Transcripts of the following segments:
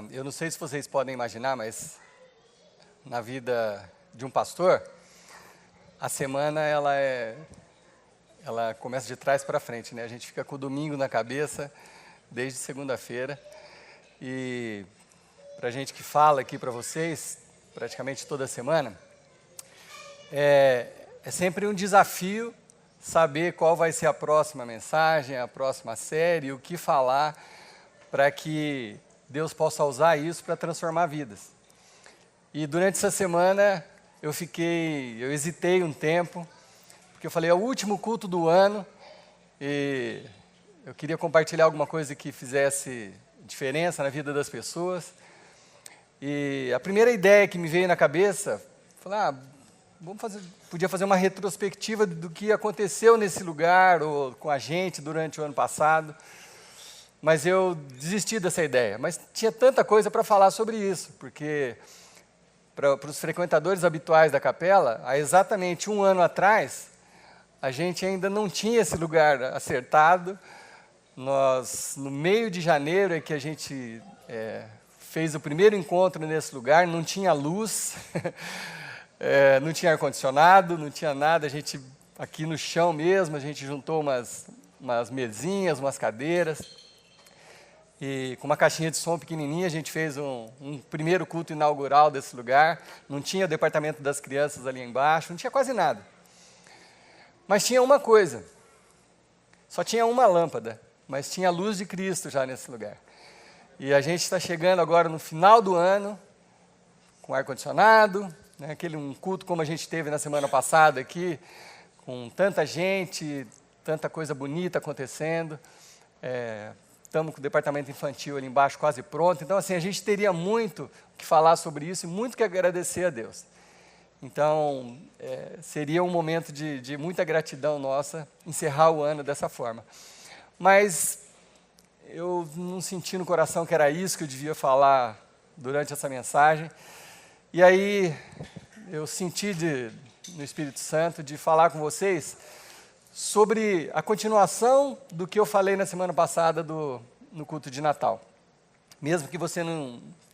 Eu não sei se vocês podem imaginar, mas na vida de um pastor, a semana ela começa de trás para frente, né? A gente fica com o domingo na cabeça desde segunda-feira. E para a gente que fala aqui para vocês, praticamente toda semana, é sempre um desafio saber qual vai ser a próxima mensagem, a próxima série, o que falar, para que Deus possa usar isso para transformar vidas. E durante essa semana eu hesitei um tempo, porque eu falei, é o último culto do ano, e eu queria compartilhar alguma coisa que fizesse diferença na vida das pessoas. E a primeira ideia que me veio na cabeça, falei, podia fazer uma retrospectiva do que aconteceu nesse lugar, ou com a gente durante o ano passado, mas eu desisti dessa ideia. Mas tinha tanta coisa para falar sobre isso, porque para os frequentadores habituais da capela, há exatamente um ano atrás, a gente ainda não tinha esse lugar acertado. No meio de janeiro, é que a gente fez o primeiro encontro nesse lugar, não tinha luz, não tinha ar-condicionado, não tinha nada, a gente, aqui no chão mesmo, a gente juntou umas mesinhas, umas cadeiras, e com uma caixinha de som pequenininha, a gente fez um primeiro culto inaugural desse lugar. Não tinha o departamento das crianças ali embaixo, não tinha quase nada. Mas tinha uma coisa, só tinha uma lâmpada, mas tinha a luz de Cristo já nesse lugar. E a gente está chegando agora no final do ano, com ar-condicionado, né, um culto como a gente teve na semana passada aqui, com tanta gente, tanta coisa bonita acontecendo. Estamos com o departamento infantil ali embaixo quase pronto. Então, assim, a gente teria muito o que falar sobre isso e muito que agradecer a Deus. Então, seria um momento de muita gratidão nossa encerrar o ano dessa forma. Mas eu não senti no coração que era isso que eu devia falar durante essa mensagem. E aí, eu senti no Espírito Santo de falar com vocês sobre a continuação do que eu falei na semana passada no culto de Natal. Mesmo que você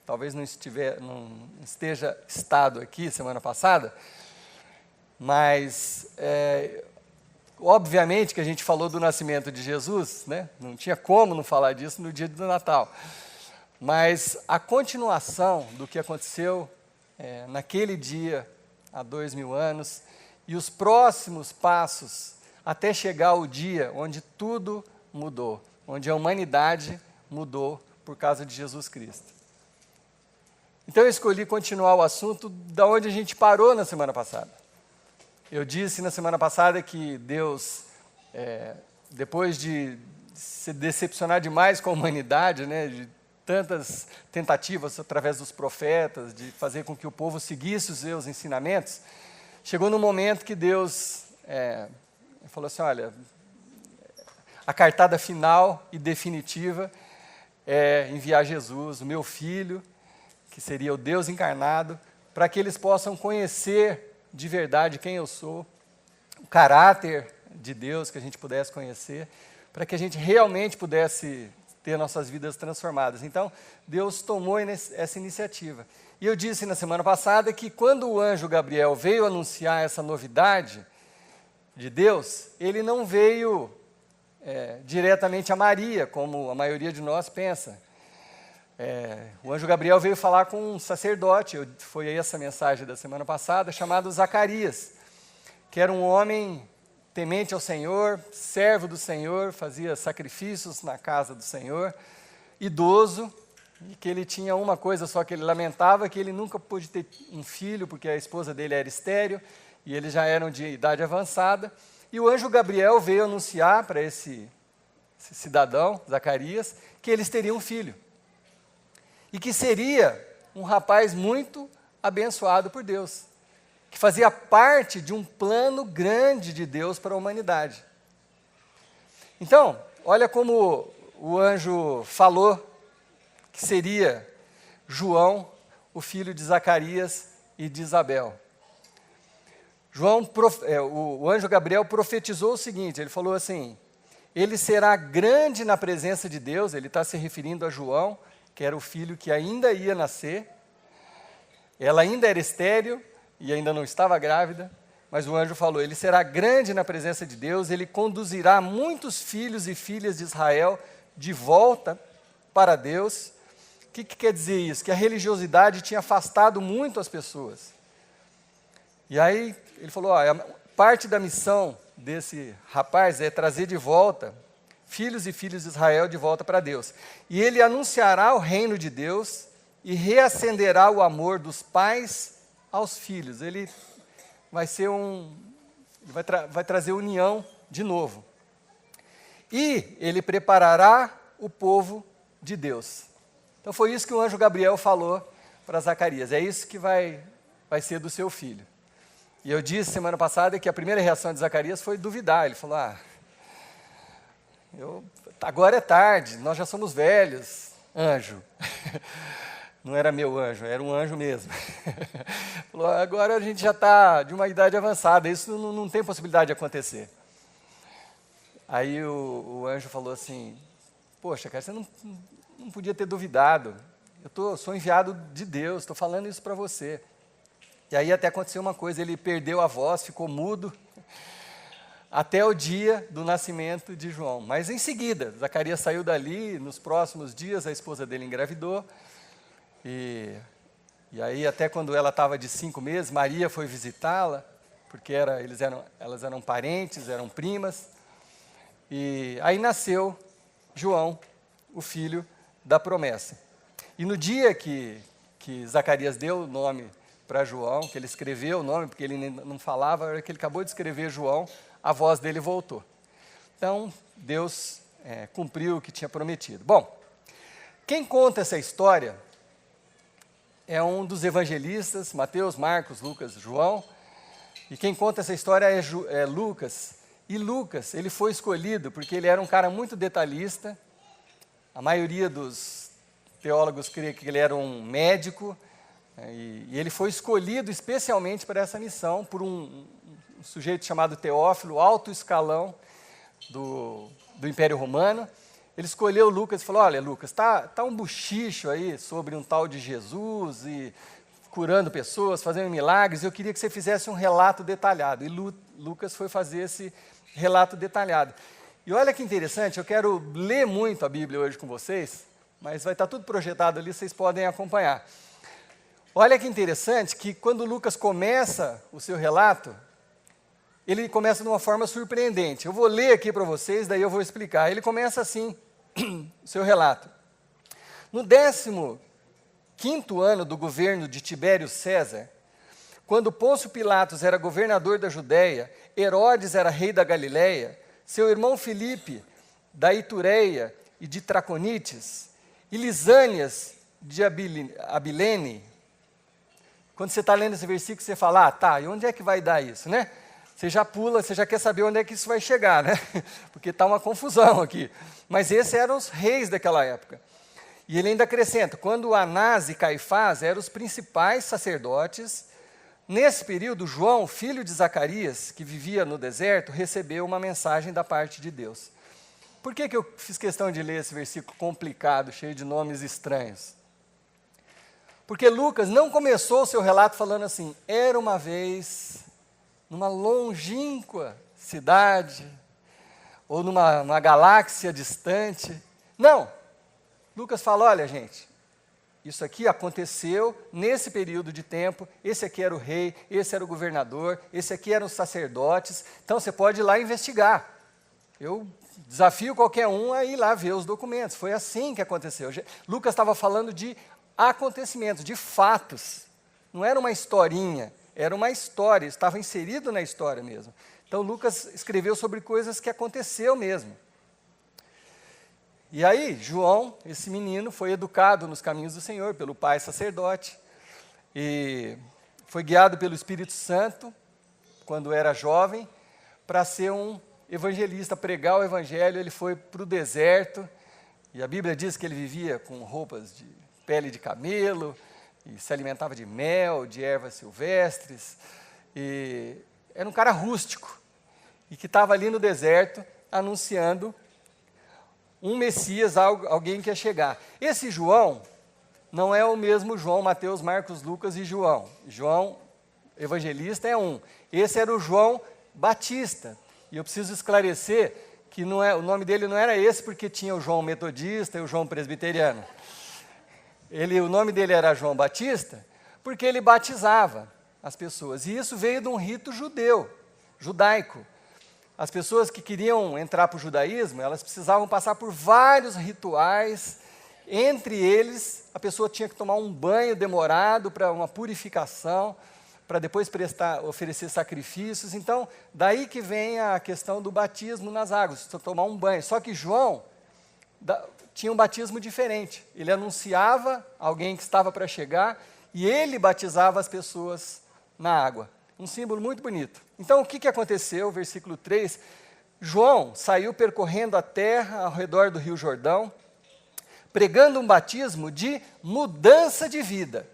talvez não esteja estado aqui semana passada, mas obviamente que a gente falou do nascimento de Jesus, né? Não tinha como não falar disso no dia do Natal. Mas a continuação do que aconteceu naquele dia, há 2000 anos, e os próximos passos até chegar ao dia onde tudo mudou, onde a humanidade mudou por causa de Jesus Cristo. Então eu escolhi continuar o assunto da onde a gente parou na semana passada. Eu disse na semana passada que Deus, depois de se decepcionar demais com a humanidade, né, de tantas tentativas através dos profetas, de fazer com que o povo seguisse os seus ensinamentos, chegou no momento que Deus falou assim, olha, a cartada final e definitiva é enviar Jesus, o meu filho, que seria o Deus encarnado, para que eles possam conhecer de verdade quem eu sou, o caráter de Deus que a gente pudesse conhecer, para que a gente realmente pudesse ter nossas vidas transformadas. Então, Deus tomou essa iniciativa. E eu disse na semana passada que quando o anjo Gabriel veio anunciar essa novidade de Deus, ele não veio diretamente a Maria, como a maioria de nós pensa. O anjo Gabriel veio falar com um sacerdote, foi essa mensagem da semana passada, chamado Zacarias, que era um homem temente ao Senhor, servo do Senhor, fazia sacrifícios na casa do Senhor, idoso, e que ele tinha uma coisa só que ele lamentava, que ele nunca pôde ter um filho, porque a esposa dele era estéril, e eles já eram de idade avançada. E o anjo Gabriel veio anunciar para esse cidadão, Zacarias, que eles teriam um filho. E que seria um rapaz muito abençoado por Deus, que fazia parte de um plano grande de Deus para a humanidade. Então, olha como o anjo falou que seria João, o filho de Zacarias e de Isabel. O anjo Gabriel profetizou o seguinte, ele falou assim, ele será grande na presença de Deus, ele está se referindo a João, que era o filho que ainda ia nascer. Ela ainda era estéril e ainda não estava grávida, mas o anjo falou, ele será grande na presença de Deus, ele conduzirá muitos filhos e filhas de Israel de volta para Deus. O que quer dizer isso? Que a religiosidade tinha afastado muito as pessoas. E aí ele falou, parte da missão desse rapaz é trazer de volta filhos e filhas de Israel de volta para Deus. E ele anunciará o reino de Deus e reacenderá o amor dos pais aos filhos. Ele vai ser vai trazer união de novo. E ele preparará o povo de Deus. Então foi isso que o anjo Gabriel falou para Zacarias. É isso que vai ser do seu filho. E eu disse semana passada que a primeira reação de Zacarias foi duvidar. Ele falou, agora é tarde, nós já somos velhos, anjo. Não era meu anjo, era um anjo mesmo. Falou, agora a gente já está de uma idade avançada, isso não tem possibilidade de acontecer. Aí o anjo falou assim, poxa, cara, você não podia ter duvidado. Eu sou enviado de Deus, estou falando isso para você. E aí até aconteceu uma coisa, ele perdeu a voz, ficou mudo, até o dia do nascimento de João. Mas em seguida, Zacarias saiu dali, nos próximos dias a esposa dele engravidou, e aí até quando ela estava de 5 meses, Maria foi visitá-la, porque elas eram parentes, eram primas, e aí nasceu João, o filho da promessa. E no dia que Zacarias deu o nome para João, que ele escreveu o nome, porque ele não falava, na hora que ele acabou de escrever João, a voz dele voltou. Então, Deus cumpriu o que tinha prometido. Bom, quem conta essa história é um dos evangelistas, Mateus, Marcos, Lucas, João, e quem conta essa história é Lucas. E Lucas, ele foi escolhido porque ele era um cara muito detalhista. A maioria dos teólogos cria que ele era um médico, e ele foi escolhido especialmente para essa missão por um sujeito chamado Teófilo, alto escalão do Império Romano. Ele escolheu Lucas e falou, olha Lucas, tá um buchicho aí sobre um tal de Jesus e curando pessoas, fazendo milagres, eu queria que você fizesse um relato detalhado. E Lucas foi fazer esse relato detalhado. E olha que interessante, eu quero ler muito a Bíblia hoje com vocês, mas vai estar tudo projetado ali, vocês podem acompanhar. Olha que interessante que quando Lucas começa o seu relato, ele começa de uma forma surpreendente. Eu vou ler aqui para vocês, daí eu vou explicar. Ele começa assim, o seu relato. No 15º ano do governo de Tibério César, quando Pôncio Pilatos era governador da Judéia, Herodes era rei da Galiléia, seu irmão Filipe, da Itureia e de Traconites, e Lisânias de Abilene. Quando você está lendo esse versículo, você fala, e onde é que vai dar isso, né? Você já pula, você já quer saber onde é que isso vai chegar, né? Porque está uma confusão aqui. Mas esses eram os reis daquela época. E ele ainda acrescenta, quando Anás e Caifás eram os principais sacerdotes, nesse período, João, filho de Zacarias, que vivia no deserto, recebeu uma mensagem da parte de Deus. Por que eu fiz questão de ler esse versículo complicado, cheio de nomes estranhos? Porque Lucas não começou o seu relato falando assim, era uma vez, numa longínqua cidade, ou numa galáxia distante. Não, Lucas fala, olha gente, isso aqui aconteceu nesse período de tempo, esse aqui era o rei, esse era o governador, esse aqui eram os sacerdotes, então você pode ir lá investigar. Eu desafio qualquer um a ir lá ver os documentos, foi assim que aconteceu. Lucas estava falando de acontecimentos, de fatos, não era uma historinha, era uma história, estava inserido na história mesmo. Então Lucas escreveu sobre coisas que aconteceu mesmo. E aí, João, esse menino, foi educado nos caminhos do Senhor pelo pai sacerdote, e foi guiado pelo Espírito Santo, quando era jovem, para ser um evangelista, pregar o evangelho. Ele foi para o deserto, e a Bíblia diz que ele vivia com roupas de pele de camelo, e se alimentava de mel, de ervas silvestres, e era um cara rústico, e que estava ali no deserto, anunciando um Messias, alguém que ia chegar. Esse João não é o mesmo João, Mateus, Marcos, Lucas e João. João evangelista é um. Esse era o João Batista. E eu preciso esclarecer que o nome dele não era esse porque tinha o João Metodista e o João Presbiteriano. O nome dele era João Batista porque ele batizava as pessoas. E isso veio de um rito judaico. As pessoas que queriam entrar para o judaísmo, elas precisavam passar por vários rituais. Entre eles, a pessoa tinha que tomar um banho demorado para uma purificação, para depois oferecer sacrifícios. Então, daí que vem a questão do batismo nas águas, tomar um banho. Só que João tinha um batismo diferente. Ele anunciava alguém que estava para chegar e ele batizava as pessoas na água. Um símbolo muito bonito. Então, o que aconteceu? Versículo 3, João saiu percorrendo a terra ao redor do rio Jordão, pregando um batismo de mudança de vida.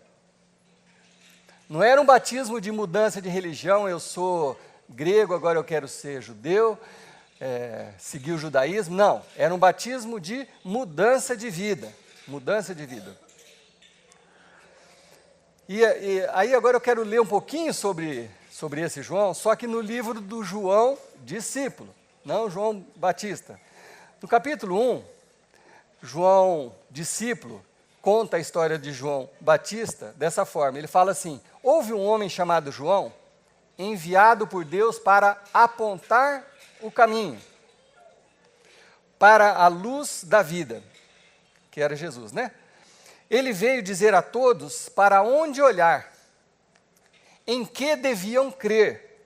Não era um batismo de mudança de religião, eu sou grego, agora eu quero ser judeu, seguir o judaísmo. Não, era um batismo de mudança de vida. Mudança de vida. E aí agora eu quero ler um pouquinho sobre esse João, só que no livro do João discípulo, não João Batista. No capítulo 1, João discípulo conta a história de João Batista dessa forma. Ele fala assim: houve um homem chamado João, enviado por Deus para apontar o caminho para a luz da vida, que era Jesus, né? Ele veio dizer a todos para onde olhar, em que deviam crer.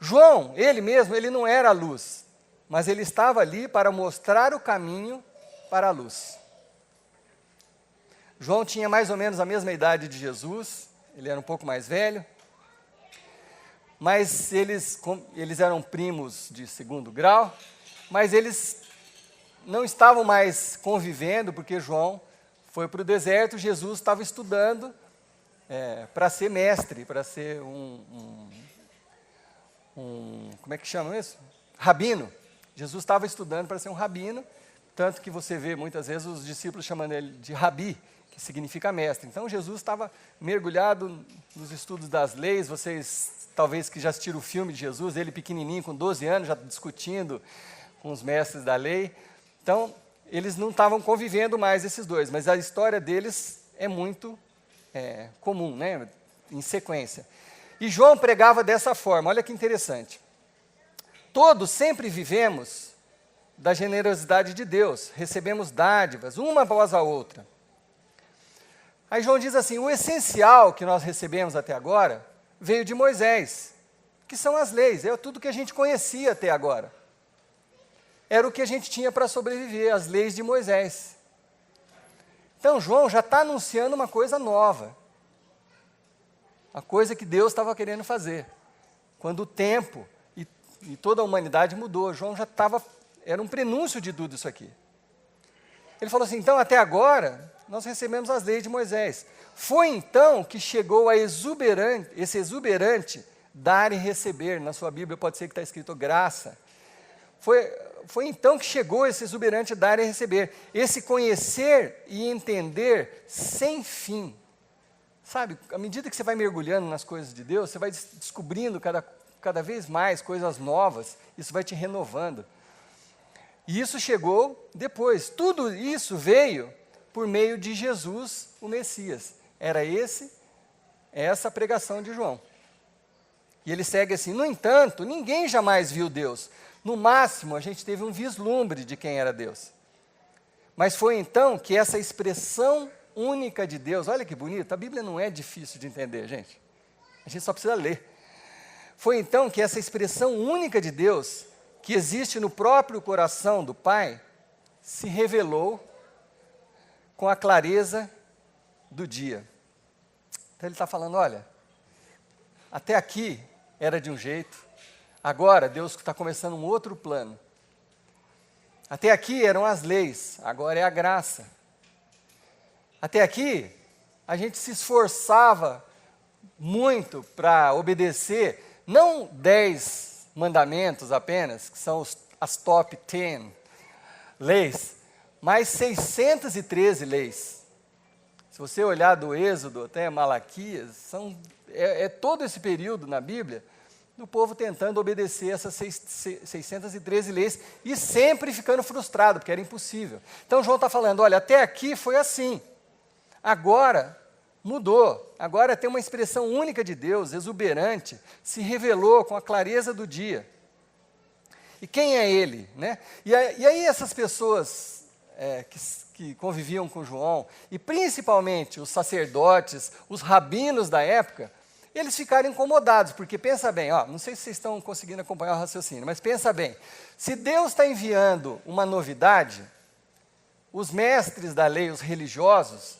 João, ele mesmo, ele não era a luz, mas ele estava ali para mostrar o caminho para a luz. João tinha mais ou menos a mesma idade de Jesus, ele era um pouco mais velho, mas eles eram primos de segundo grau, mas eles não estavam mais convivendo, porque João foi para o deserto, Jesus estava estudando para ser mestre, para ser como é que chama isso? Rabino. Jesus estava estudando para ser um rabino, tanto que você vê muitas vezes os discípulos chamando ele de rabi, que significa mestre. Então Jesus estava mergulhado nos estudos das leis. Vocês talvez que já assistiram o filme de Jesus, ele pequenininho, com 12 anos, já discutindo com os mestres da lei. Então, eles não estavam convivendo mais, esses dois, mas a história deles é muito comum, né? Em sequência. E João pregava dessa forma, olha que interessante. Todos sempre vivemos da generosidade de Deus, recebemos dádivas, uma após a outra. Aí João diz assim: o essencial que nós recebemos até agora veio de Moisés, que são as leis, é tudo que a gente conhecia até agora. Era o que a gente tinha para sobreviver, as leis de Moisés. Então João já está anunciando uma coisa nova, a coisa que Deus estava querendo fazer. Quando o tempo e toda a humanidade mudou, João já era um prenúncio de tudo isso aqui. Ele falou assim: então até agora nós recebemos as leis de Moisés. Foi então que chegou esse exuberante dar e receber. Na sua Bíblia pode ser que está escrito graça. Foi então que chegou esse exuberante dar e receber, esse conhecer e entender sem fim. Sabe, à medida que você vai mergulhando nas coisas de Deus, você vai descobrindo cada vez mais coisas novas, isso vai te renovando. E isso chegou depois, tudo isso veio por meio de Jesus, o Messias. Era essa a pregação de João. E ele segue assim: no entanto, ninguém jamais viu Deus. No máximo, a gente teve um vislumbre de quem era Deus. Mas foi então que essa expressão única de Deus, olha que bonito, a Bíblia não é difícil de entender, gente. A gente só precisa ler. Foi então que essa expressão única de Deus, que existe no próprio coração do Pai, se revelou com a clareza do dia. Então ele está falando: olha, até aqui era de um jeito, agora Deus está começando um outro plano. Até aqui eram as leis, agora é a graça. Até aqui a gente se esforçava muito para obedecer, não 10 mandamentos apenas, que são as top 10 leis, mais 613 leis. Se você olhar do Êxodo até Malaquias, é todo esse período na Bíblia do povo tentando obedecer essas 613 leis e sempre ficando frustrado, porque era impossível. Então João está falando, olha, até aqui foi assim, agora mudou, agora tem uma expressão única de Deus, exuberante, se revelou com a clareza do dia. E quem é ele? Né? E aí essas pessoas que conviviam com João, e principalmente os sacerdotes, os rabinos da época, eles ficaram incomodados, porque pensa bem, não sei se vocês estão conseguindo acompanhar o raciocínio, mas pensa bem, se Deus está enviando uma novidade, os mestres da lei, os religiosos,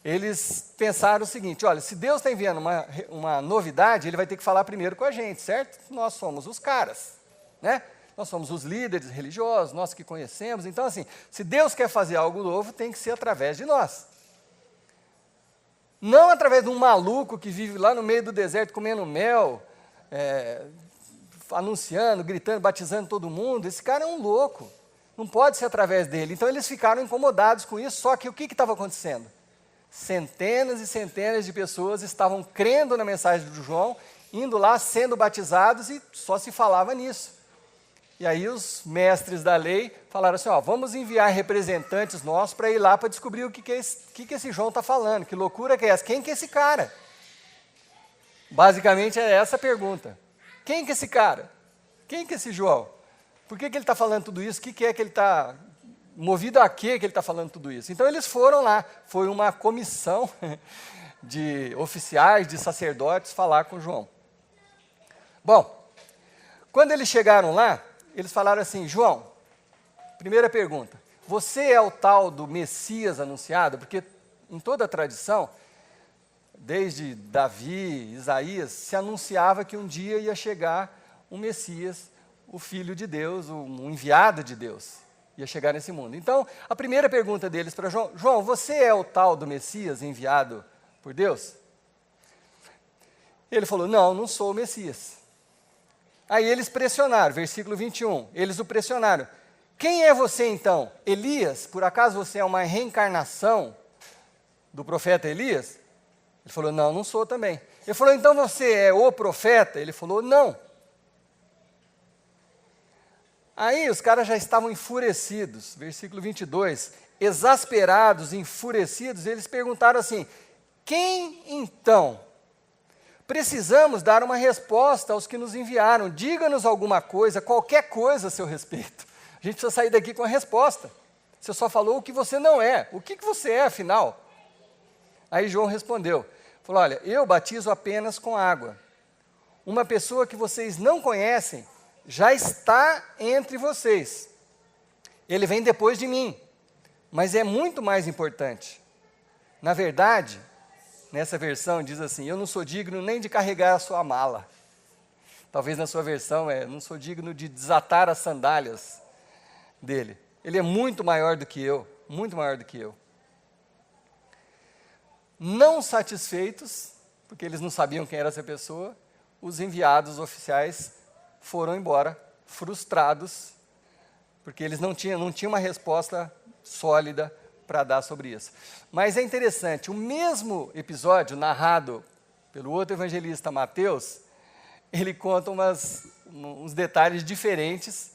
eles pensaram o seguinte, olha, se Deus está enviando uma novidade, Ele vai ter que falar primeiro com a gente, certo? Nós somos os caras, né? Nós somos os líderes religiosos, nós que conhecemos, então assim, se Deus quer fazer algo novo, tem que ser através de nós. Não através de um maluco que vive lá no meio do deserto comendo mel, anunciando, gritando, batizando todo mundo. Esse cara é um louco, não pode ser através dele. Então eles ficaram incomodados com isso, só que o que estava acontecendo? Centenas e centenas de pessoas estavam crendo na mensagem de João, indo lá, sendo batizados e só se falava nisso. E aí os mestres da lei falaram assim, vamos enviar representantes nossos para ir lá para descobrir o que esse João está falando, que loucura que é essa, quem que é esse cara? Basicamente é essa a pergunta, quem que é esse cara? Quem que é esse João? Por que ele está falando tudo isso? O que é que ele está, movido a quê que ele está falando tudo isso? Então eles foram lá, foi uma comissão de oficiais, de sacerdotes falar com João. Bom, quando eles chegaram lá, eles falaram assim, João, primeira pergunta, você é o tal do Messias anunciado? Porque em toda a tradição, desde Davi, Isaías, se anunciava que um dia ia chegar um Messias, o Filho de Deus, um enviado de Deus, ia chegar nesse mundo. Então, a primeira pergunta deles para João, João, você é o tal do Messias enviado por Deus? Ele falou, não sou o Messias. Aí eles pressionaram, versículo 21, eles o pressionaram. Quem é você então? Elias? Por acaso você é uma reencarnação do profeta Elias? Ele falou, não sou também. Ele falou, então você é o profeta? Ele falou, não. Aí os caras já estavam enfurecidos, versículo 22, exasperados, enfurecidos, eles perguntaram assim, quem então? Precisamos dar uma resposta aos que nos enviaram. Diga-nos alguma coisa, qualquer coisa a seu respeito. A gente precisa sair daqui com a resposta. Você só falou o que você não é. O que você é, afinal? Aí João respondeu. Falou, olha, eu batizo apenas com água. Uma pessoa que vocês não conhecem já está entre vocês. Ele vem depois de mim. Mas é muito mais importante. Na verdade, nessa versão diz assim, eu não sou digno nem de carregar a sua mala. Talvez na sua versão não sou digno de desatar as sandálias dele. Ele é muito maior do que eu, muito maior do que eu. Não satisfeitos, porque eles não sabiam quem era essa pessoa, os enviados oficiais foram embora, frustrados, porque eles não tinham uma resposta sólida para dar sobre isso. Mas é interessante, o mesmo episódio narrado pelo outro evangelista Mateus, ele conta uns detalhes diferentes,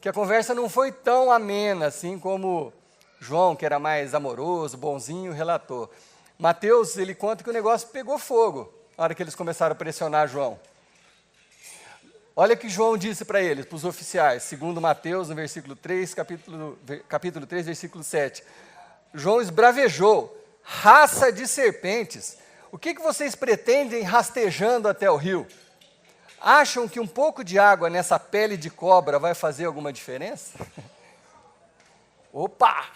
que a conversa não foi tão amena assim como João, que era mais amoroso, bonzinho, relatou. Mateus, ele conta que o negócio pegou fogo na hora que eles começaram a pressionar João. Olha o que João disse para eles, para os oficiais, segundo Mateus, no versículo 3, capítulo 3, versículo 7. João esbravejou, raça de serpentes, o que vocês pretendem rastejando até o rio? Acham que um pouco de água nessa pele de cobra vai fazer alguma diferença? Opa!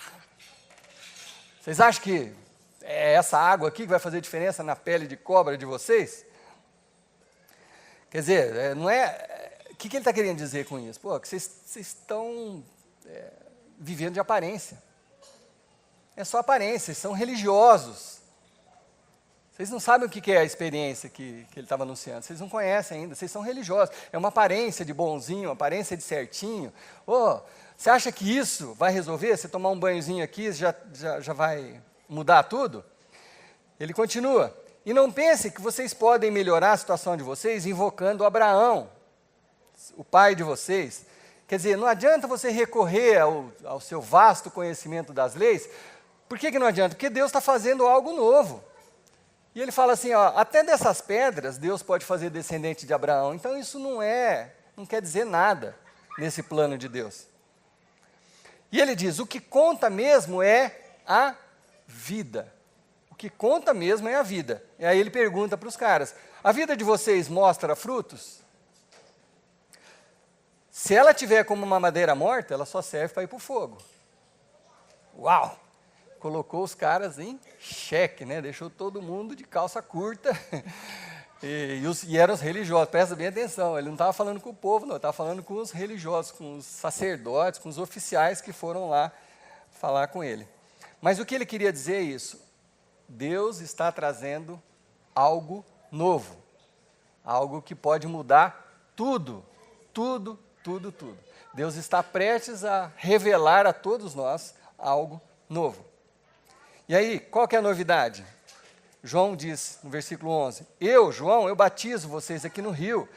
Vocês acham que é essa água aqui que vai fazer diferença na pele de cobra de vocês? Quer dizer, não é... O que ele está querendo dizer com isso? Pô, que vocês estão vivendo de aparência. É só aparência, vocês são religiosos. Vocês não sabem o que é a experiência que ele estava anunciando, vocês não conhecem ainda, vocês são religiosos. É uma aparência de bonzinho, uma aparência de certinho. Você acha que isso vai resolver? Você tomar um banhozinho aqui, já vai mudar tudo? Ele continua, e não pense que vocês podem melhorar a situação de vocês invocando Abraão, o pai de vocês. Quer dizer, não adianta você recorrer ao seu vasto conhecimento das leis. Por que não adianta? Porque Deus está fazendo algo novo. E ele fala assim, ó, até dessas pedras Deus pode fazer descendente de Abraão. Então isso não quer dizer nada nesse plano de Deus. E ele diz, o que conta mesmo é a vida. O que conta mesmo é a vida. E aí ele pergunta para os caras, a vida de vocês mostra frutos? Se ela tiver como uma madeira morta, ela só serve para ir para o fogo. Uau! Colocou os caras em xeque, né? Deixou todo mundo de calça curta. E eram os religiosos, presta bem atenção, ele não estava falando com o povo, não, ele estava falando com os religiosos, com os sacerdotes, com os oficiais que foram lá falar com ele. Mas o que ele queria dizer é isso, Deus está trazendo algo novo, algo que pode mudar tudo, tudo, tudo, tudo. Deus está prestes a revelar a todos nós algo novo. E aí, qual que é a novidade? João diz, no versículo 11, João, eu batizo vocês aqui no rio,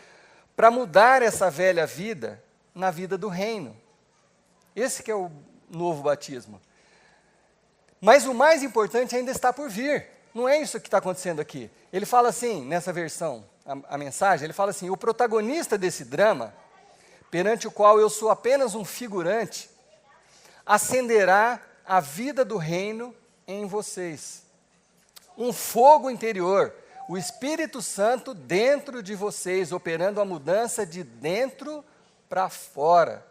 para mudar essa velha vida na vida do reino. Esse que é o novo batismo. Mas o mais importante ainda está por vir. Não é isso que está acontecendo aqui. Ele fala assim, nessa versão, a mensagem, ele fala assim, o protagonista desse drama, perante o qual eu sou apenas um figurante, acenderá a vida do reino em vocês. Um fogo interior, o Espírito Santo dentro de vocês, operando a mudança de dentro para fora.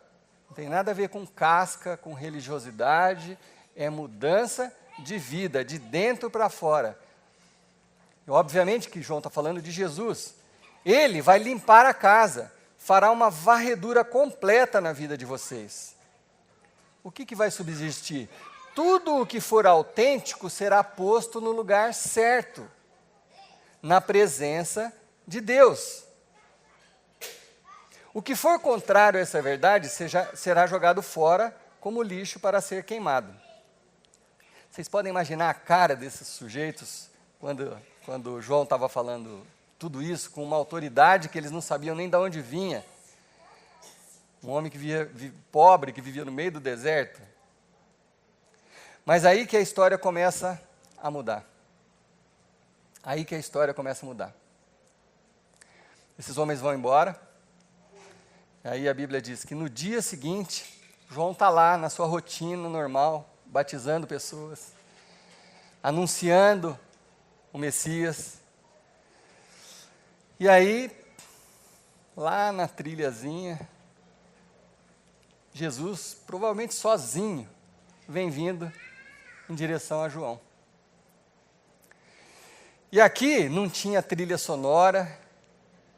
Não tem nada a ver com casca, com religiosidade, é mudança de vida, de dentro para fora. E, obviamente que João está falando de Jesus. Ele vai limpar a casa, fará uma varredura completa na vida de vocês. O que vai subsistir? Tudo o que for autêntico será posto no lugar certo, na presença de Deus. O que for contrário a essa verdade será jogado fora como lixo para ser queimado. Vocês podem imaginar a cara desses sujeitos quando João estava falando tudo isso com uma autoridade que eles não sabiam nem de onde vinha. Um homem que pobre, que vivia no meio do deserto. Mas aí que a história começa a mudar. Aí que a história começa a mudar. Esses homens vão embora. Aí a Bíblia diz que no dia seguinte, João está lá na sua rotina normal, batizando pessoas, anunciando o Messias. E aí, lá na trilhazinha, Jesus, provavelmente sozinho, vem vindo em direção a João. E aqui não tinha trilha sonora,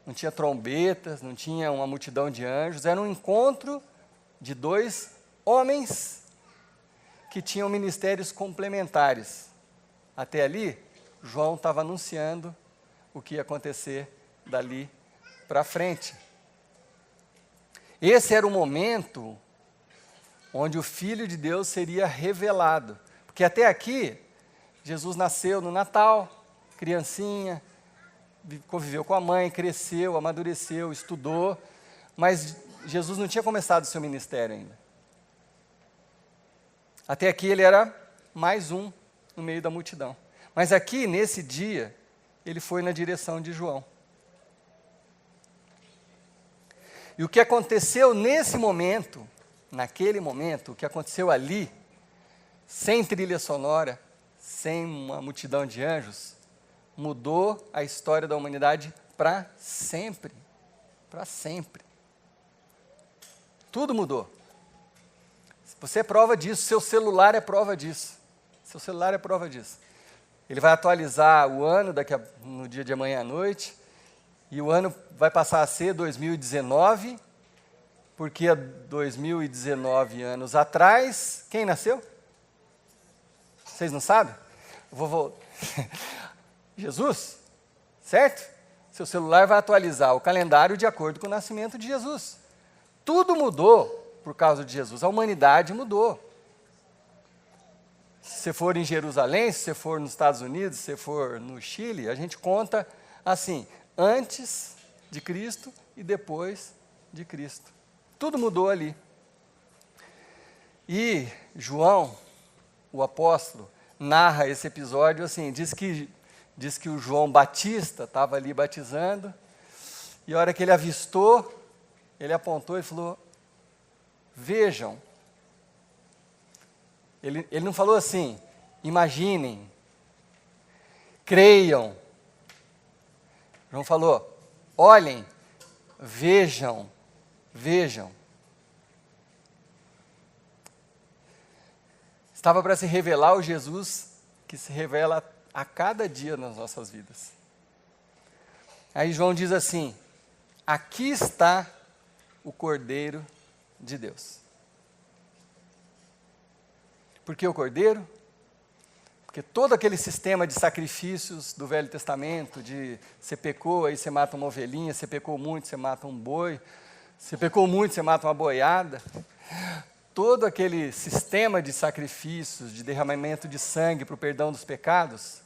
não tinha trombetas, não tinha uma multidão de anjos, era um encontro de dois homens que tinham ministérios complementares. Até ali, João estava anunciando o que ia acontecer dali para frente. Esse era o momento onde o Filho de Deus seria revelado. Porque até aqui, Jesus nasceu no Natal, criancinha, conviveu com a mãe, cresceu, amadureceu, estudou, mas Jesus não tinha começado o seu ministério ainda. Até aqui ele era mais um no meio da multidão. Mas aqui, nesse dia, ele foi na direção de João. E o que aconteceu nesse momento, naquele momento, o que aconteceu ali, sem trilha sonora, sem uma multidão de anjos, mudou a história da humanidade para sempre. Para sempre. Tudo mudou. Você é prova disso, seu celular é prova disso. Seu celular é prova disso. Ele vai atualizar o ano no dia de amanhã à noite, e o ano vai passar a ser 2019, porque há 2019 anos atrás, quem nasceu? Vocês não sabem? Jesus, certo? Seu celular vai atualizar o calendário de acordo com o nascimento de Jesus. Tudo mudou por causa de Jesus? A humanidade mudou. Se você for em Jerusalém, se você for nos Estados Unidos, se você for no Chile, a gente conta assim, antes de Cristo e depois de Cristo. Tudo mudou ali. E João, o apóstolo, narra esse episódio assim, diz que o João Batista estava ali batizando, e a hora que ele avistou, ele apontou e falou, vejam. Ele não falou assim, imaginem, creiam. João falou, olhem, vejam, vejam. Estava para se revelar o Jesus que se revela a cada dia nas nossas vidas. Aí João diz assim, aqui está o Cordeiro de Deus. Por que o Cordeiro? Porque todo aquele sistema de sacrifícios do Velho Testamento, de você pecou, aí você mata uma ovelhinha, você pecou muito, você mata um boi, você pecou muito, você mata uma boiada. Todo aquele sistema de sacrifícios, de derramamento de sangue para o perdão dos pecados,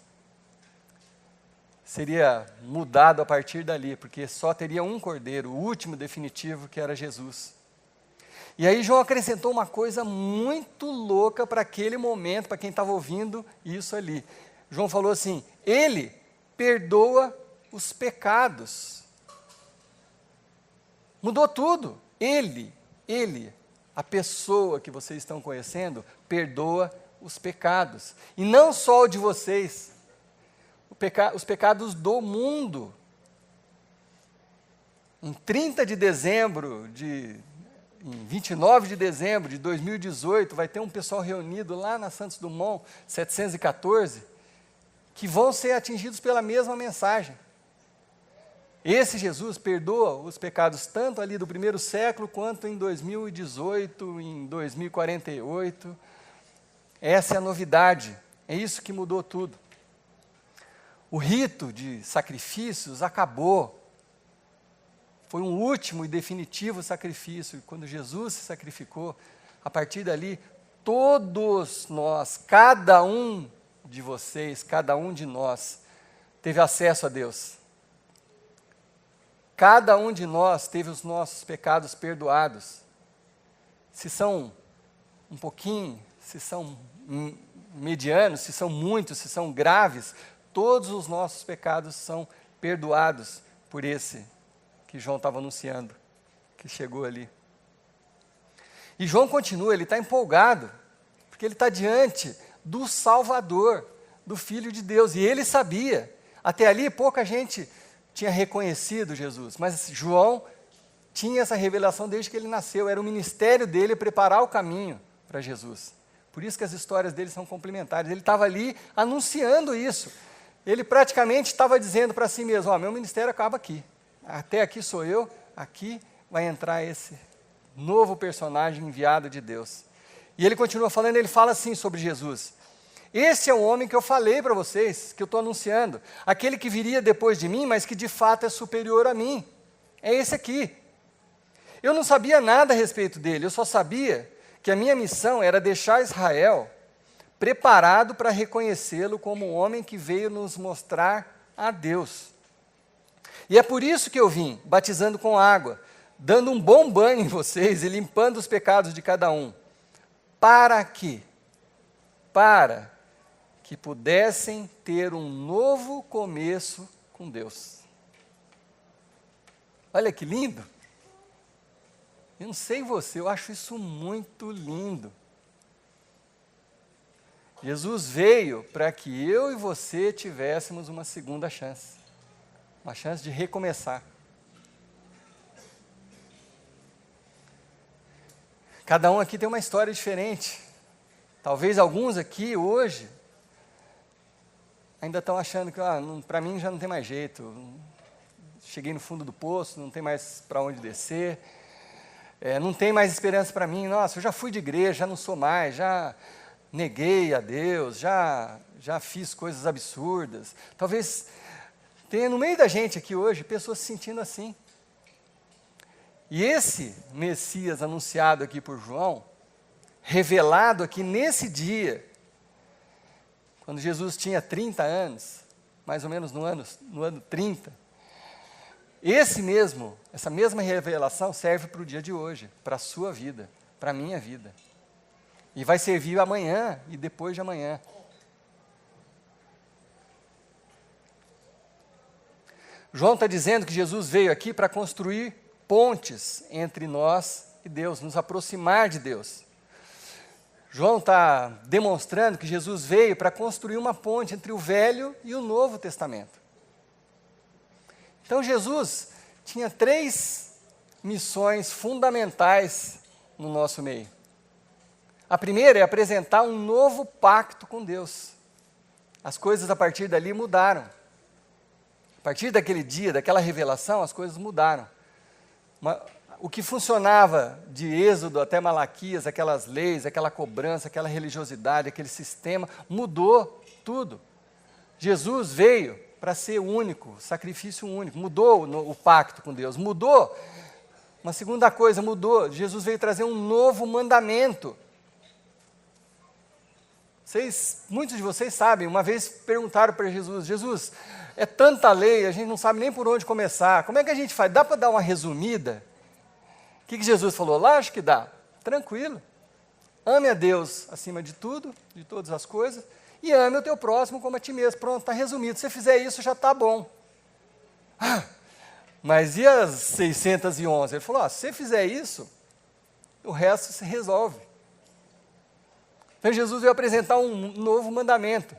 seria mudado a partir dali, porque só teria um Cordeiro, o último definitivo, que era Jesus. E aí João acrescentou uma coisa muito louca para aquele momento, para quem estava ouvindo isso ali. João falou assim, ele perdoa os pecados. Mudou tudo. Ele, a pessoa que vocês estão conhecendo, perdoa os pecados. E não só o de vocês, os pecados do mundo. Em 29 de dezembro de 2018, vai ter um pessoal reunido lá na Santos Dumont, 714, que vão ser atingidos pela mesma mensagem. Esse Jesus perdoa os pecados tanto ali do primeiro século, quanto em 2018, em 2048. Essa é a novidade, é isso que mudou tudo. O rito de sacrifícios acabou. Foi um último e definitivo sacrifício. E quando Jesus se sacrificou, a partir dali, todos nós, cada um de vocês, cada um de nós, teve acesso a Deus. Cada um de nós teve os nossos pecados perdoados. Se são um pouquinho, se são medianos, se são muitos, se são graves, todos os nossos pecados são perdoados por esse que João estava anunciando, que chegou ali. E João continua, ele está empolgado, porque ele está diante do Salvador, do Filho de Deus, e ele sabia. Até ali pouca gente tinha reconhecido Jesus, mas João tinha essa revelação desde que ele nasceu, era o ministério dele preparar o caminho para Jesus. Por isso que as histórias dele são complementares. Ele estava ali anunciando isso. Ele praticamente estava dizendo para si mesmo, meu ministério acaba aqui. Até aqui sou eu, aqui vai entrar esse novo personagem enviado de Deus. E ele continua falando, ele fala assim sobre Jesus. Esse é o homem que eu falei para vocês, que eu estou anunciando. Aquele que viria depois de mim, mas que de fato é superior a mim. É esse aqui. Eu não sabia nada a respeito dele, eu só sabia que a minha missão era deixar Israel preparado para reconhecê-lo como um homem que veio nos mostrar a Deus. E é por isso que eu vim, batizando com água, dando um bom banho em vocês e limpando os pecados de cada um. Para que pudessem ter um novo começo com Deus. Olha que lindo. Eu não sei você, eu acho isso muito lindo. Jesus veio para que eu e você tivéssemos uma segunda chance. Uma chance de recomeçar. Cada um aqui tem uma história diferente. Talvez alguns aqui hoje ainda estão achando que para mim já não tem mais jeito. Cheguei no fundo do poço, não tem mais para onde descer. Não tem mais esperança para mim. Nossa, eu já fui de igreja, já não sou mais, já neguei a Deus, já fiz coisas absurdas. Talvez tenha no meio da gente aqui hoje pessoas se sentindo assim. E esse Messias anunciado aqui por João, revelado aqui nesse dia, quando Jesus tinha 30 anos, mais ou menos no ano 30, essa mesma revelação serve para o dia de hoje, para a sua vida, para a minha vida. E vai servir amanhã e depois de amanhã. João está dizendo que Jesus veio aqui para construir pontes entre nós e Deus, nos aproximar de Deus. João está demonstrando que Jesus veio para construir uma ponte entre o Velho e o Novo Testamento. Então Jesus tinha 3 missões fundamentais no nosso meio. A primeira é apresentar um novo pacto com Deus. As coisas a partir dali mudaram. A partir daquele dia, daquela revelação, as coisas mudaram. O que funcionava de Êxodo até Malaquias, aquelas leis, aquela cobrança, aquela religiosidade, aquele sistema, mudou tudo. Jesus veio para ser único, sacrifício único, mudou o pacto com Deus, mudou. Uma segunda coisa, mudou, Jesus veio trazer um novo mandamento. Muitos de vocês sabem, uma vez perguntaram para Jesus, Jesus, é tanta lei, a gente não sabe nem por onde começar, como é que a gente faz? Dá para dar uma resumida? O que Jesus falou? Lá acho que dá, tranquilo. Ame a Deus acima de tudo, de todas as coisas, e ame o teu próximo como a ti mesmo. Pronto, está resumido, se você fizer isso já está bom. Mas e as 611? Ele falou, se você fizer isso, o resto se resolve. Então Jesus veio apresentar um novo mandamento.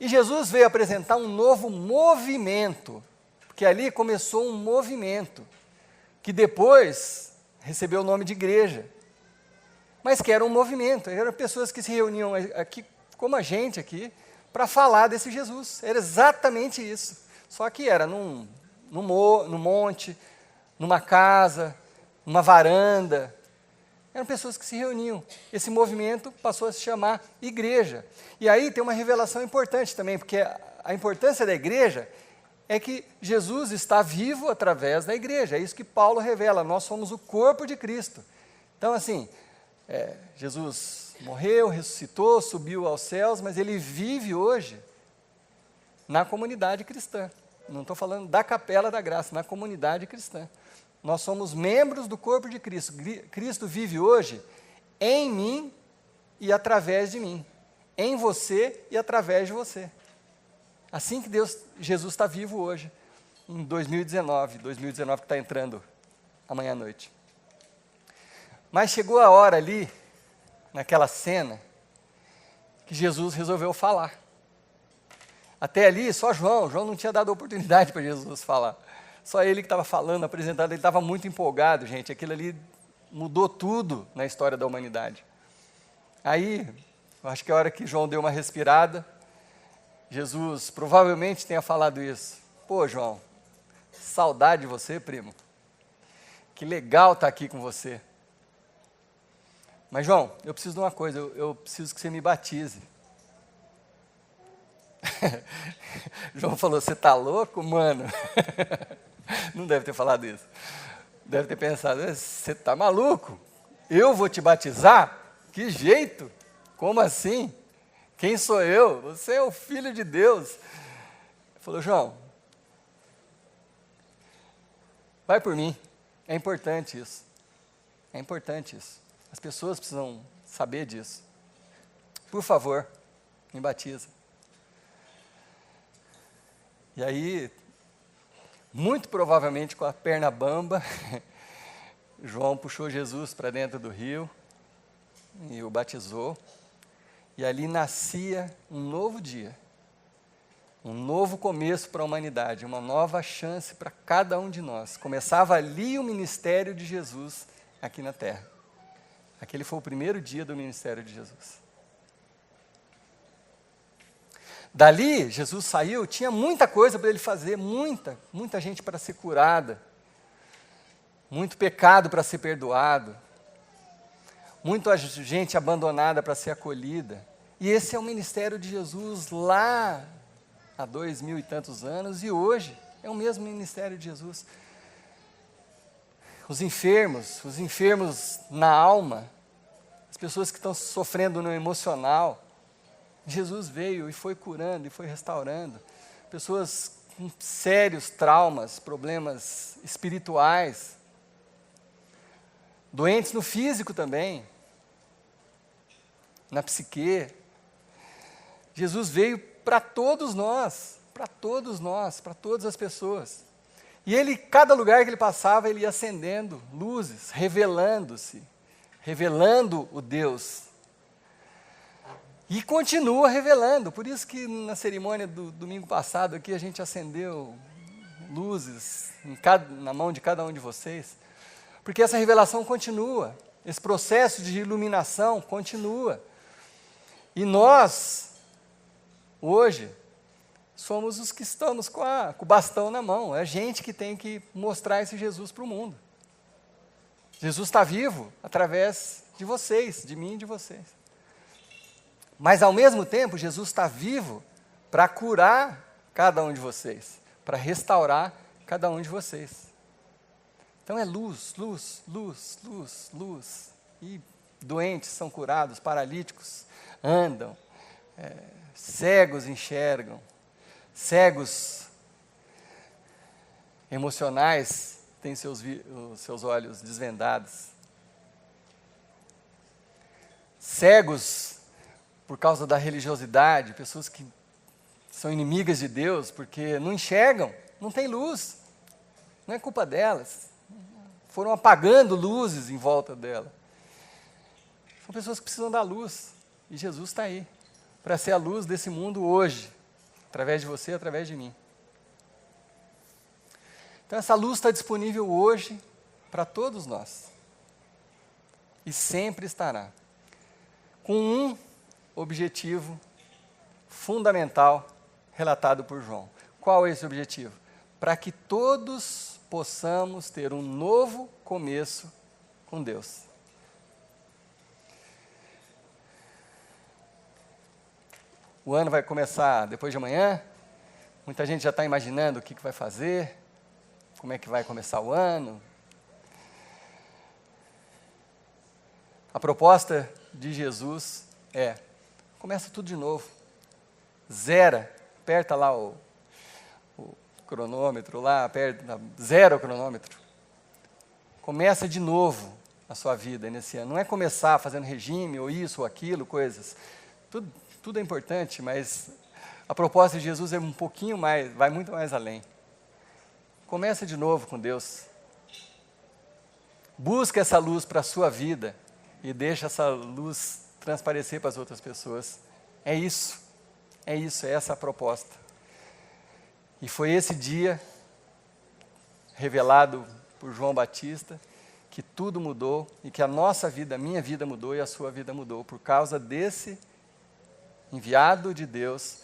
E Jesus veio apresentar um novo movimento, porque ali começou um movimento, que depois recebeu o nome de igreja, mas que era um movimento, eram pessoas que se reuniam aqui, como a gente aqui, para falar desse Jesus, era exatamente isso, só que era num monte, numa casa, numa varanda, eram pessoas que se reuniam. Esse movimento passou a se chamar igreja. E aí tem uma revelação importante também, porque a importância da igreja é que Jesus está vivo através da igreja. É isso que Paulo revela, nós somos o corpo de Cristo. Então, assim, Jesus morreu, ressuscitou, subiu aos céus, mas ele vive hoje na comunidade cristã. Não estou falando da Capela da Graça, na comunidade cristã. Nós somos membros do corpo de Cristo. Cristo vive hoje em mim e através de mim. Em você e através de você. Assim que Jesus está vivo hoje, em 2019 que está entrando amanhã à noite. Mas chegou a hora ali, naquela cena, que Jesus resolveu falar. Até ali, só João não tinha dado oportunidade para Jesus falar. Só ele que estava falando, apresentando, ele estava muito empolgado, gente. Aquilo ali mudou tudo na história da humanidade. Aí, eu acho que a hora que João deu uma respirada, Jesus provavelmente tenha falado isso. Pô, João, saudade de você, primo. Que legal estar aqui com você. Mas, João, eu preciso de uma coisa, eu preciso que você me batize. João falou, você está louco, mano? Não deve ter falado isso. Deve ter pensado, você está maluco? Eu vou te batizar? Que jeito? Como assim? Quem sou eu? Você é o Filho de Deus. Ele falou, João, vai por mim. É importante isso. É importante isso. As pessoas precisam saber disso. Por favor, me batiza. E aí, muito provavelmente com a perna bamba, João puxou Jesus para dentro do rio e o batizou. E ali nascia um novo dia, um novo começo para a humanidade, uma nova chance para cada um de nós. Começava ali o ministério de Jesus aqui na terra. Aquele foi o primeiro dia do ministério de Jesus. Dali, Jesus saiu, tinha muita coisa para ele fazer, muita gente para ser curada, muito pecado para ser perdoado, muita gente abandonada para ser acolhida. E esse é o ministério de Jesus lá há 2000 e tantos anos, e hoje é o mesmo ministério de Jesus. os enfermos na alma, as pessoas que estão sofrendo no emocional. Jesus veio e foi curando e foi restaurando. Pessoas com sérios traumas, problemas espirituais, doentes no físico também, na psique. Jesus veio para todos nós, para todas as pessoas. E ele, cada lugar que ele passava, ele ia acendendo luzes, revelando-se, revelando o Deus. E continua revelando. Por isso que na cerimônia do domingo passado aqui a gente acendeu luzes na mão de cada um de vocês. Porque essa revelação continua, esse processo de iluminação continua. E nós, hoje, somos os que estamos com o bastão na mão. É a gente que tem que mostrar esse Jesus para o mundo. Jesus está vivo através de vocês, de mim e de vocês. Mas, ao mesmo tempo, Jesus está vivo para curar cada um de vocês, para restaurar cada um de vocês. Então é luz, luz, luz, luz, luz. E doentes são curados, paralíticos andam, cegos enxergam, cegos emocionais têm os seus olhos desvendados. Cegos por causa da religiosidade, pessoas que são inimigas de Deus porque não enxergam, não tem luz, não é culpa delas, foram apagando luzes em volta dela. São pessoas que precisam da luz, e Jesus está aí, para ser a luz desse mundo hoje, através de você, através de mim. Então essa luz está disponível hoje para todos nós, e sempre estará, com um objetivo fundamental relatado por João. Qual é esse objetivo? Para que todos possamos ter um novo começo com Deus. O ano vai começar depois de amanhã, muita gente já está imaginando o que vai fazer, como é que vai começar o ano. A proposta de Jesus começa tudo de novo, aperta lá o cronômetro, zera o cronômetro, começa de novo a sua vida nesse ano. Não é começar fazendo regime, ou isso, ou aquilo, coisas, tudo é importante, mas a proposta de Jesus é um pouquinho mais, vai muito mais além. Começa de novo com Deus, busca essa luz para a sua vida, e deixa essa luz transparecer para as outras pessoas. É essa a proposta. E foi esse dia, revelado por João Batista, que tudo mudou, e que a nossa vida, a minha vida mudou, e a sua vida mudou, por causa desse enviado de Deus,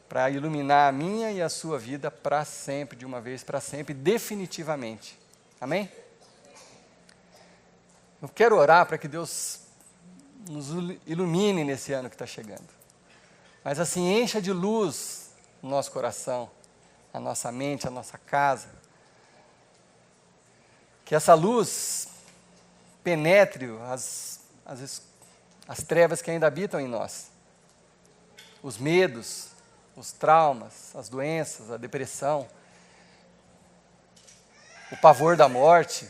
para iluminar a minha e a sua vida para sempre, de uma vez para sempre, definitivamente. Amém? Eu quero orar para que Deus nos ilumine nesse ano que está chegando. Mas assim, encha de luz o nosso coração, a nossa mente, a nossa casa. Que essa luz penetre as trevas que ainda habitam em nós. Os medos, os traumas, as doenças, a depressão, o pavor da morte,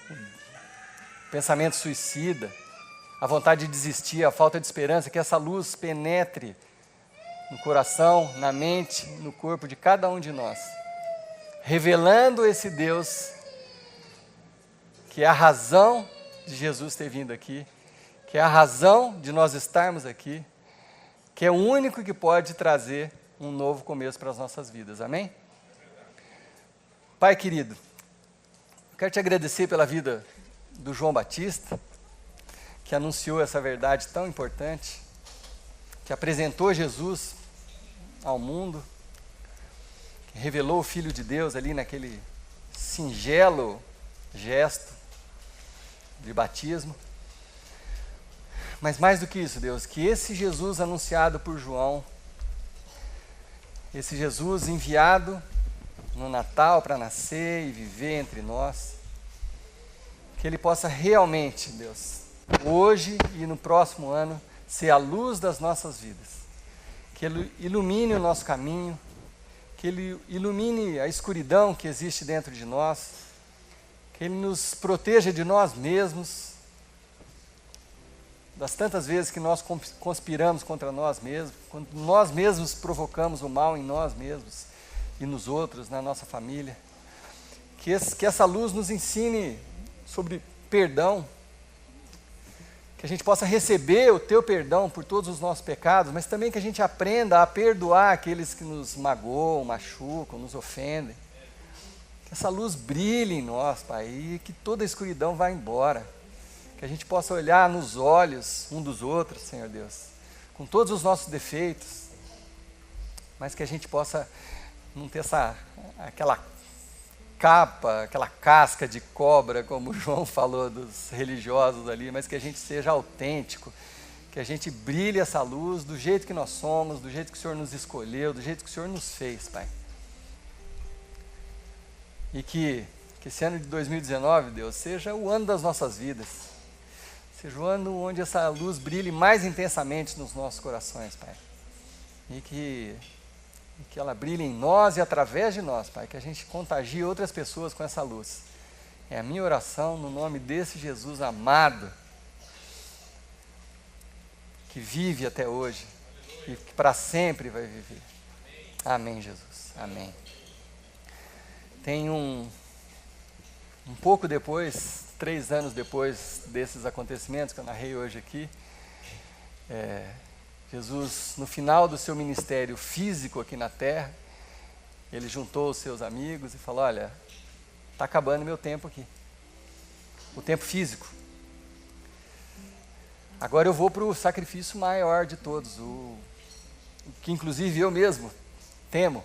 o pensamento suicida, a vontade de desistir, a falta de esperança, que essa luz penetre no coração, na mente, no corpo de cada um de nós, revelando esse Deus que é a razão de Jesus ter vindo aqui, que é a razão de nós estarmos aqui, que é o único que pode trazer um novo começo para as nossas vidas. Amém? Pai querido, quero te agradecer pela vida do João Batista, que anunciou essa verdade tão importante, que apresentou Jesus ao mundo, que revelou o Filho de Deus ali naquele singelo gesto de batismo. Mas mais do que isso, Deus, que esse Jesus anunciado por João, esse Jesus enviado no Natal para nascer e viver entre nós. Que Ele possa realmente, Deus, hoje e no próximo ano, ser a luz das nossas vidas. Que Ele ilumine o nosso caminho, que Ele ilumine a escuridão que existe dentro de nós, que Ele nos proteja de nós mesmos, das tantas vezes que nós conspiramos contra nós mesmos, quando nós mesmos provocamos o mal em nós mesmos e nos outros, na nossa família. Que essa luz nos ensine sobre perdão, que a gente possa receber o Teu perdão por todos os nossos pecados, mas também que a gente aprenda a perdoar aqueles que nos magoam, machucam, nos ofendem. Que essa luz brilhe em nós, Pai, e que toda a escuridão vá embora. Que a gente possa olhar nos olhos um dos outros, Senhor Deus, com todos os nossos defeitos, mas que a gente possa não ter aquela capa, aquela casca de cobra, como o João falou dos religiosos ali, mas que a gente seja autêntico, que a gente brilhe essa luz do jeito que nós somos, do jeito que o Senhor nos escolheu, do jeito que o Senhor nos fez, Pai. E que esse ano de 2019, Deus, seja o ano das nossas vidas. Seja o ano onde essa luz brilhe mais intensamente nos nossos corações, Pai. E que ela brilhe em nós e através de nós, Pai. Que a gente contagie outras pessoas com essa luz. É a minha oração no nome desse Jesus amado, que vive até hoje e que para sempre vai viver. Amém, Jesus. Amém. Tem um pouco depois, 3 anos depois desses acontecimentos que eu narrei hoje aqui, Jesus, no final do seu ministério físico aqui na terra, Ele juntou os seus amigos e falou: olha, está acabando meu tempo aqui, o tempo físico. Agora eu vou para o sacrifício maior de todos, o que inclusive eu mesmo temo,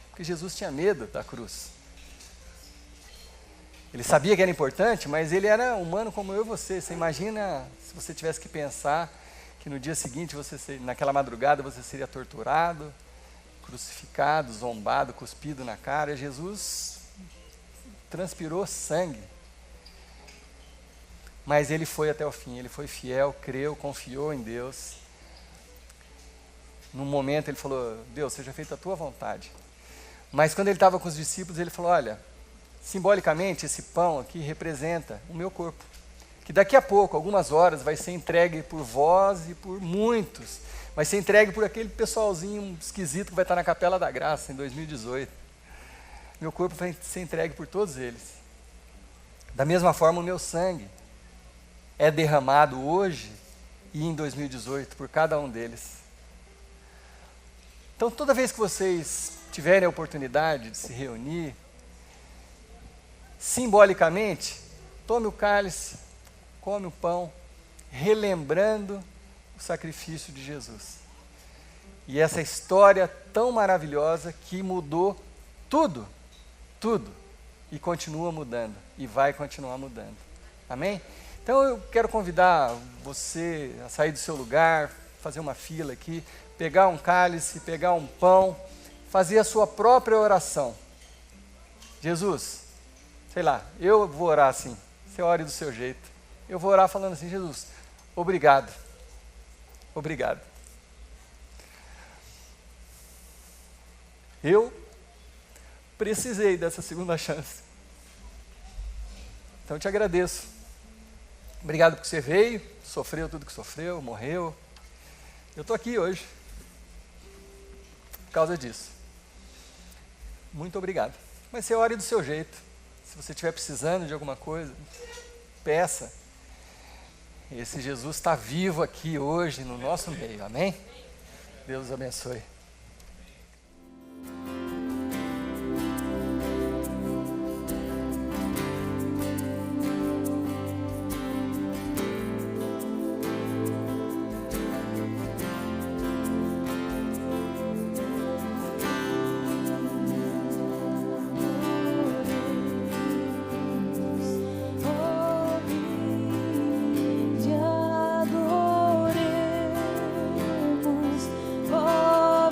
porque Jesus tinha medo da cruz. Ele sabia que era importante, mas ele era humano como eu e você. Você imagina se você tivesse que pensar que no dia seguinte, naquela madrugada, você seria torturado, crucificado, zombado, cuspido na cara. Jesus transpirou sangue. Mas ele foi até o fim, ele foi fiel, creu, confiou em Deus. Num momento ele falou: Deus, seja feita a tua vontade. Mas quando ele estava com os discípulos, ele falou: olha, simbolicamente, esse pão aqui representa o meu corpo, que daqui a pouco, algumas horas, vai ser entregue por vós e por muitos, vai ser entregue por aquele pessoalzinho esquisito que vai estar na Capela da Graça em 2018. Meu corpo vai ser entregue por todos eles. Da mesma forma, o meu sangue é derramado hoje e em 2018 por cada um deles. Então, toda vez que vocês tiverem a oportunidade de se reunir, simbolicamente, tome o cálice, come o pão, relembrando o sacrifício de Jesus. E essa história tão maravilhosa que mudou tudo, e continua mudando, e vai continuar mudando. Amém? Então eu quero convidar você a sair do seu lugar, fazer uma fila aqui, pegar um cálice, pegar um pão, fazer a sua própria oração. Jesus, sei lá, eu vou orar assim, você ore do seu jeito. Eu vou orar falando assim: Jesus, obrigado. Obrigado. Eu precisei dessa segunda chance. Então eu te agradeço. Obrigado porque você veio, sofreu tudo que sofreu, morreu. Eu estou aqui hoje por causa disso. Muito obrigado. Mas você ore do seu jeito. Se você estiver precisando de alguma coisa, peça. Esse Jesus está vivo aqui hoje no nosso meio. Amém? Deus abençoe. Te adoremos, ó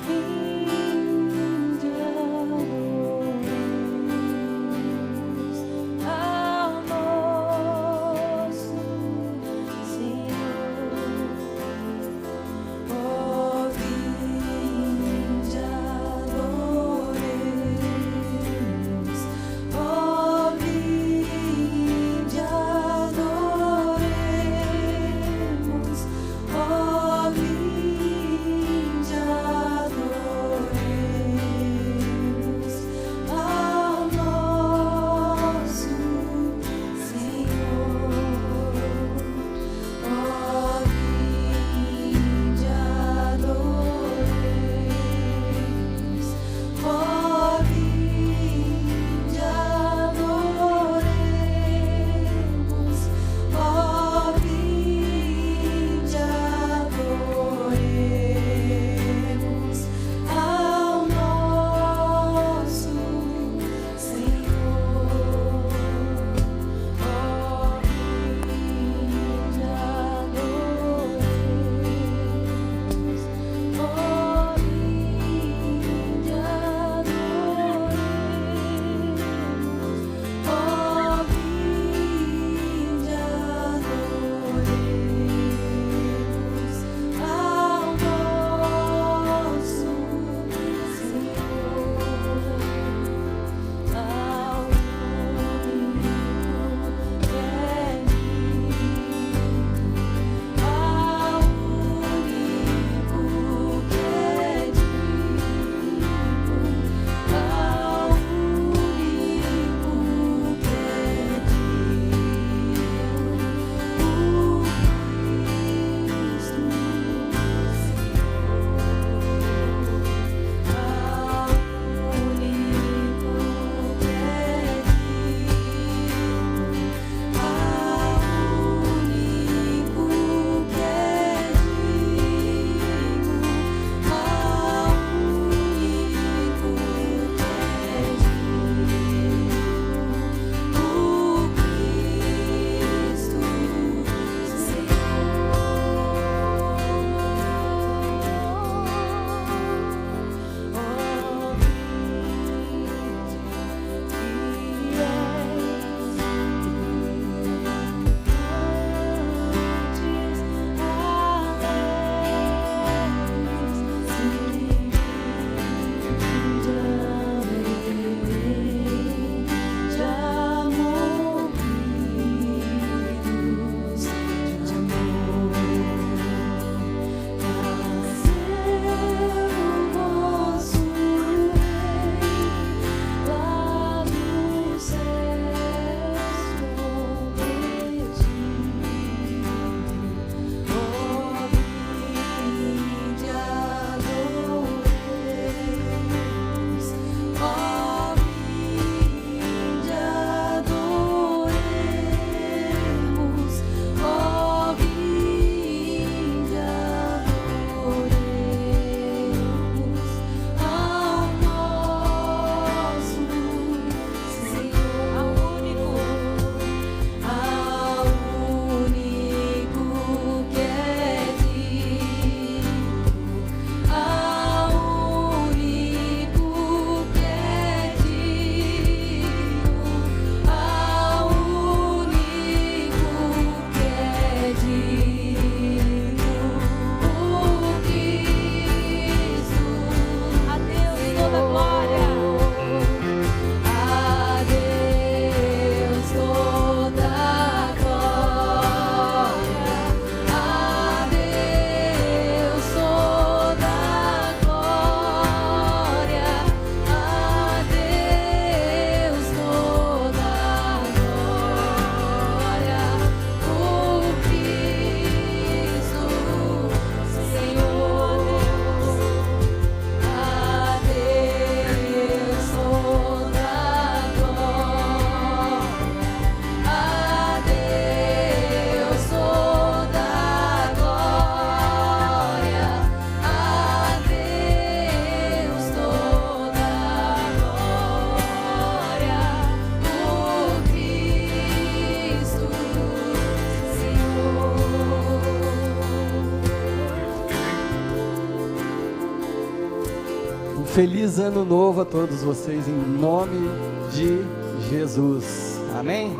Um feliz ano novo a todos vocês, em nome de Jesus. Amém?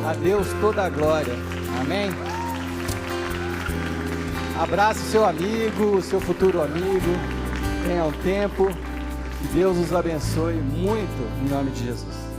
A Deus toda a glória. Amém? Abrace seu amigo, seu futuro amigo. Tenha um tempo. Que Deus os abençoe muito, em nome de Jesus.